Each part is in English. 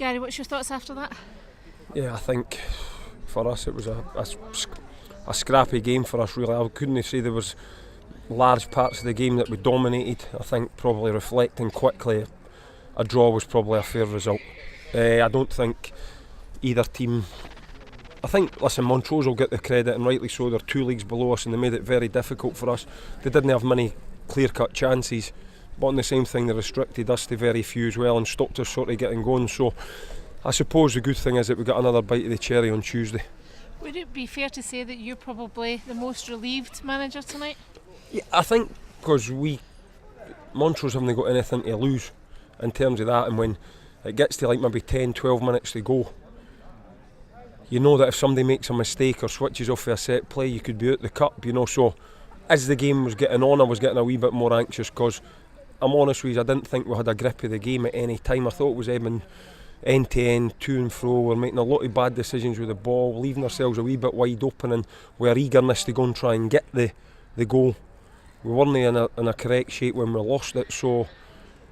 Gary, what's your thoughts after that? Yeah, I think for us it was a scrappy game for us really. I couldn't say there was large parts of the game that we dominated. I think probably reflecting quickly, a draw was probably a fair result. I don't think either team... I think, listen, Montrose will get the credit, and rightly so. They're 2 leagues below us and they made it very difficult for us. They didn't have many clear-cut chances, but on the same thing they restricted us to very few as well and stopped us sort of getting going. So I suppose the good thing is that we got another bite of the cherry on Tuesday. Would it be fair to say that you're probably the most relieved manager tonight? Yeah, I think because Montrose haven't got anything to lose in terms of that, and when it gets to like maybe 10-12 minutes to go, you know that if somebody makes a mistake or switches off for a set play, you could be out the cup, you know. So as the game was getting on, I was getting a wee bit more anxious because I'm honest with you, I didn't think we had a grip of the game at any time. I thought it was ebbing end to end, to and fro. We're making a lot of bad decisions with the ball, leaving ourselves a wee bit wide open, and with our eagerness to go and try and get the goal, we weren't in a correct shape when we lost it. So,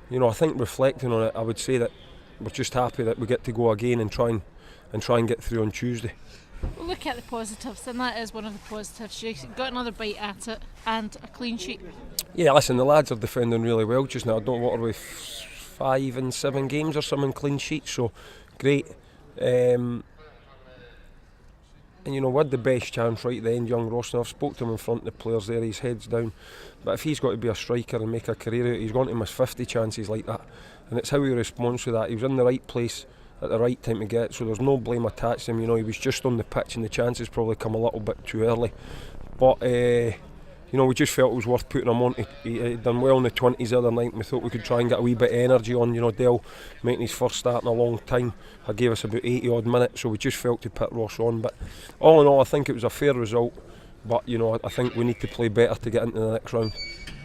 you know, I think reflecting on it, I would say that we're just happy that we get to go again and try and get through on Tuesday. We'll look at the positives, and that is one of the positives. You got another bite at it and a clean sheet. Yeah, listen, the lads are defending really well just now. I don't know what are we, 5 and 7 games or something clean sheets, so great. And you know, we had the best chance right at the end, young Ross. I've spoke to him in front of the players there, his head's down. But if he's got to be a striker and make a career out, he's going to miss 50 chances like that. And it's how he responds to that. He was in the right place at the right time to get it, so there's no blame attached to him. You know, he was just on the pitch and the chances probably come a little bit too early. But you know, we just felt it was worth putting him on. He'd done well in the 20s the other night, and we thought we could try and get a wee bit of energy on. You know, Dell making his first start in a long time, he gave us about 80 odd minutes, so we just felt to put Ross on. But all in all, I think it was a fair result, but you know, I think we need to play better to get into the next round.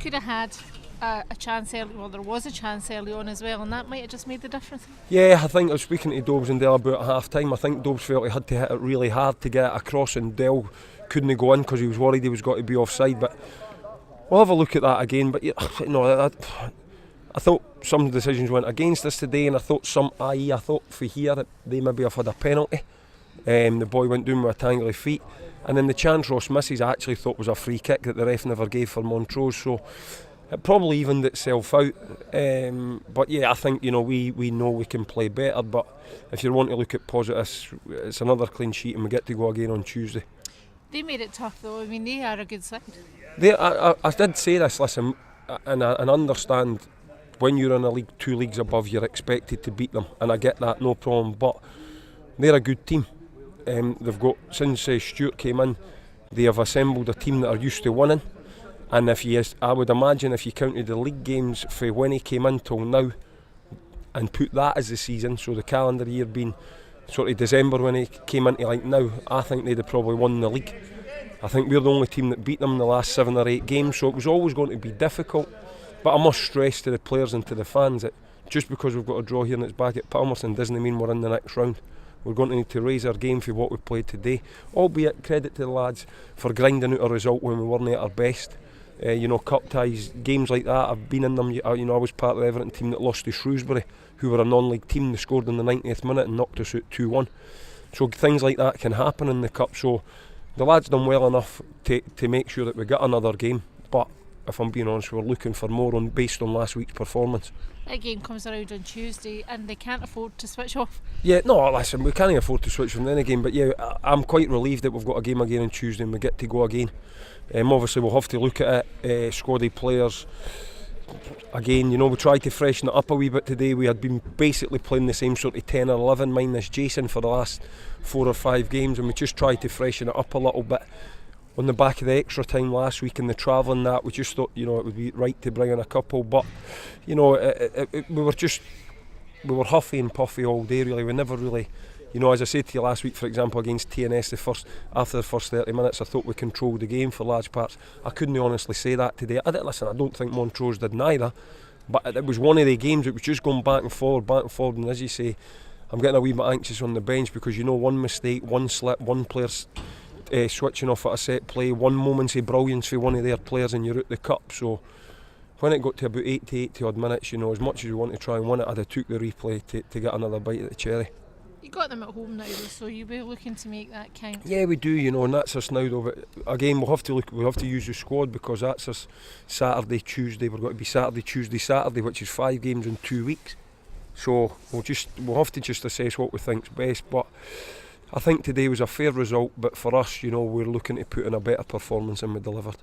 Could have had a chance early, well, there was a chance early on as well, and that might have just made the difference. Yeah, I think I was speaking to Dobbs and Dell about at half time. I think Dobbs felt he had to hit it really hard to get it across, and Dell couldn't go in because he was worried he was going to be offside. But we'll have a look at that again. But you know, I thought some decisions went against us today, and I thought I thought for here that they maybe have had a penalty. The boy went down with a tangle of feet, and then the chance Ross misses I actually thought was a free kick that the ref never gave for Montrose. So it probably evened itself out. But yeah, I think, you know, we know we can play better. But if you want to look at positives, it's another clean sheet, and we get to go again on Tuesday. They made it tough though. I mean, they are a good side. I did say this, listen, and I understand when you're in a league 2 leagues above, you're expected to beat them, and I get that, no problem. But they're a good team. They've got, since Stuart came in, they have assembled a team that are used to winning. And I would imagine if you counted the league games for when he came in till now, and put that as the season, so the calendar year being sort of December when he came into like now, I think they'd have probably won the league. I think we're the only team that beat them in the last 7 or 8 games, so it was always going to be difficult. But I must stress to the players and to the fans that just because we've got a draw here and it's back at Palmerston doesn't mean we're in the next round. We're going to need to raise our game for what we played today, albeit credit to the lads for grinding out a result when we weren't at our best. You know, cup ties, games like that, I've been in them. You know, I was part of the Everton team that lost to Shrewsbury, who were a non-league team. They scored in the 90th minute and knocked us out 2-1. So things like that can happen in the cup. So the lads done well enough to make sure that we got another game. But if I'm being honest, we're looking for more based on last week's performance. That game comes around on Tuesday and they can't afford to switch off. Yeah, no, listen, we can't afford to switch from any game. But yeah, I'm quite relieved that we've got a game again on Tuesday and we get to go again. Obviously we'll have to look at it, squaddy players. Again, you know, we tried to freshen it up a wee bit today. We had been basically playing the same sort of 10 or 11 minus Jason for the last 4 or 5 games, and we just tried to freshen it up a little bit. On the back of the extra time last week and the travelling that, we just thought, you know, it would be right to bring in a couple. But, you know, we were huffy and puffy all day really. We never really, you know, as I said to you last week, for example, against TNS, after the first 30 minutes, I thought we controlled the game for large parts. I couldn't honestly say that today. I don't think Montrose did neither. But it was one of the games, it was just going back and forward, and as you say, I'm getting a wee bit anxious on the bench because, you know, one mistake, one slip, one player's switching off at a set play, one moment's of brilliance for one of their players and you're out the cup. So when it got to about 80 odd minutes, you know, as much as you want to try and win it, I'd have took the replay to get another bite at the cherry. You got them at home now, though, so you'll be looking to make that count. Yeah, we do, you know, and that's us now though. But again, we'll have to use the squad, because that's us Saturday, Tuesday. We're going to be Saturday, Tuesday, Saturday, which is 5 games in 2 weeks. So we'll have to just assess what we think's best. But I think today was a fair result. But for us, you know, we're looking to put in a better performance than we delivered.